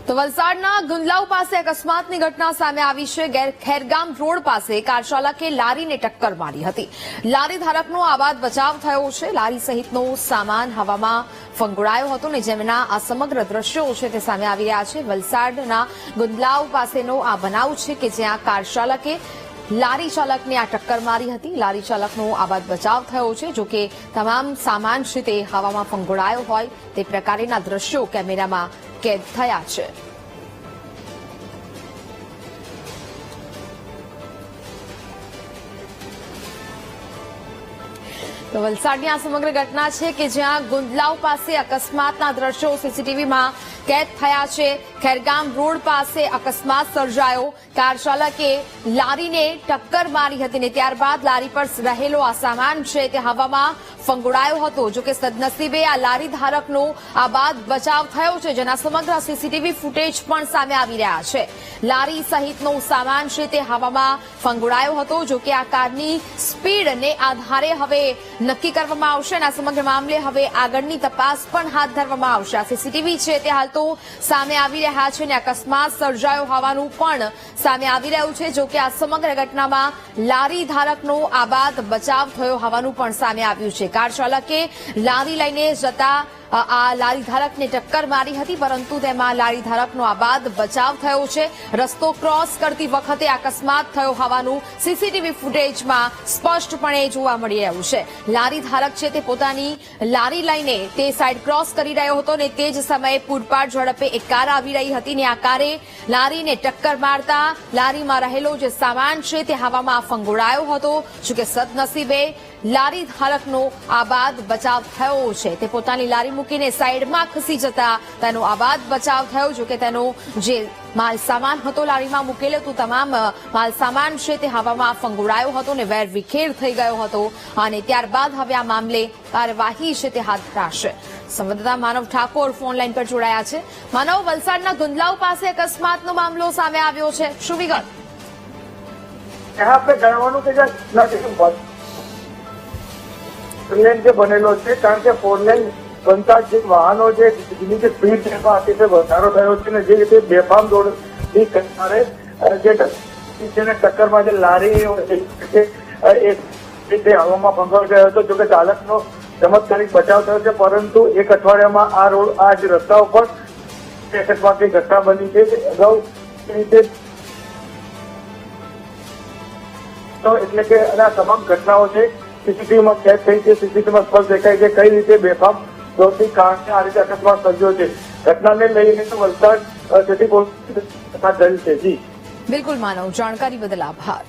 તો વલસાડના ગુંદલાવ પાસે અકસ્માતની ઘટના સામે આવી છે। ખેરગામ રોડ પાસે કાર ચાલકે લારીને ટક્કર મારી હતી। લારી ધારકનો આબાદ બચાવ થયો છે। લારી સહિતનો સામાન હવામાં ફંગોળાયો હતો ને જેમના આ સમગ્ર દ્રશ્યો છે તે સામે આવી રહ્યા છે। વલસાડના ગુંદલાવ પાસેનો આ બનાવ છે કે જ્યાં કાર ચાલકે લારી ચાલકને આ ટક્કર મારી હતી। લારી ચાલકનો આબાદ બચાવ થયો છે। જો કે તમામ સામાન છે તે હવામાં ફંગોળાયો હોય તે પ્રકારના દ્રશ્યો કેમેરામાં કેદ થયા છે। તો વલસાડની આ સમગ્ર ઘટના છે કે જ્યાં ગુંદલાવ પાસે અકસ્માતના દ્રશ્યો સીસીટીવીમાં કેદ થયા છે। ખેરગામ રોડ પાસે અકસ્માત સર્જાયો। કાર ચાલકે લારીને ટક્કર મારી હતી ને ત્યારબાદ લારી પર રહેલો આ સામાન છે તે હવામાં ફંગોળાયો હતો। જો કે સદનસીબે આ લારી ધારકનો આબાદ બચાવ થયો છે જેના સમગ્ર સીસીટીવી ફૂટેજ પણ સામે આવી રહ્યા છે। લારી સહિતનો સામાન છે તે હવામાં ફંગોળાયો હતો। જો કે આ કારની સ્પીડને આધારે હવે નક્કી કરવામાં આવશે અને આ સમગ્ર મામલે હવે આગળની તપાસ પણ હાથ ધરવામાં આવશે। આ સીસીટીવી છે તે હાલ તો સામે આવી રહ્યા છે અને અકસ્માત સર્જાયો હોવાનું પણ સામે આવી રહ્યું છે। જો કે આ સમગ્ર ઘટનામાં લારી ધારકનો આબાદ બચાવ થયો હોવાનું પણ સામે આવ્યું છે। કાર ચાલકે લારી લઈને જતા આ લારી ધારકને ટક્કર મારી હતી પરંતુ તેમાં લારી ધારકનો આબાદ બચાવ થયો છે। રસ્તો ક્રોસ કરતી વખતે અકસ્માત થયો હોવાનું સીસીટીવી ફૂટેજમાં સ્પષ્ટપણે જોવા મળી રહ્યું છે। લારી ધારક છે તે પોતાની લારી લઈને તે સાઈડ ક્રોસ કરી રહ્યો હતો ને તે જ સમયે પૂરપાટ ઝડપે એક કાર આવી રહી હતી ને આ કારે લારીને ટક્કર મારતા લારીમાં રહેલો જે સામાન છે તે હવામાં ફંગોળાયો હતો। જો કે સદનસીબે લારી ધારકનો આબાદ બચાવ થયો છે। તે પોતાની લારી મૂકીને સાઈડમાં ખસી જતા તેનો આબાદ બચાવ થયો। જો કે તેનો જે માલ સામાન હતો લારીમાં મૂકેલો તો તમામ માલ સામાન છે તે હવામાં ફંગોળાયો હતો ને વેર વિખેર થઈ ગયો હતો અને ત્યારબાદ હવે આ મામલે કાર્યવાહી છે તે હાથ ધરાશે। સંવાદદાતા માનવ ઠાકોર ફોન લાઈન પર જોડાયા છે। માનવ, વલસાડના ગુંદલાવ પાસે અકસ્માતનો મામલો સામે આવ્યો છે, શું વિગત? જાણવાનું કે જે બનેલો છે કારણ કે 4 લેન બનતા જે વાહનો છે જેની જે સ્પીડ છે એમાં અતિશય વધારો થયો છે ને જે રીતે બેફામ દોડની કરનારે જે ટક્કરમાં જે લારી તે હવામાં ફંગોળાઈ ગયો હતો। જોકે ચાલકનો ચમત્કારિક બચાવ થયો છે પરંતુ એક અઠવાડિયામાં આ રોડ આ જ રસ્તા ઉપર અકસ્માતની ઘટના બની છે। અગાઉ રીતે એટલે કે આ તમામ ઘટનાઓ છે સીસીટીવીમાં કેદ થઈ છે। સીસીટીવીમાં સ્પષ્ટ દેખાય છે કઈ રીતે બેફામ દોડથી કારણે આ રીતે અકસ્માત સર્જ્યો છે। ઘટનાને લઈને વલસાડ સિટી પોલીસ હાથ ધરી છે। જી બિલકુલ માનવ, જાણકારી બદલ આભાર।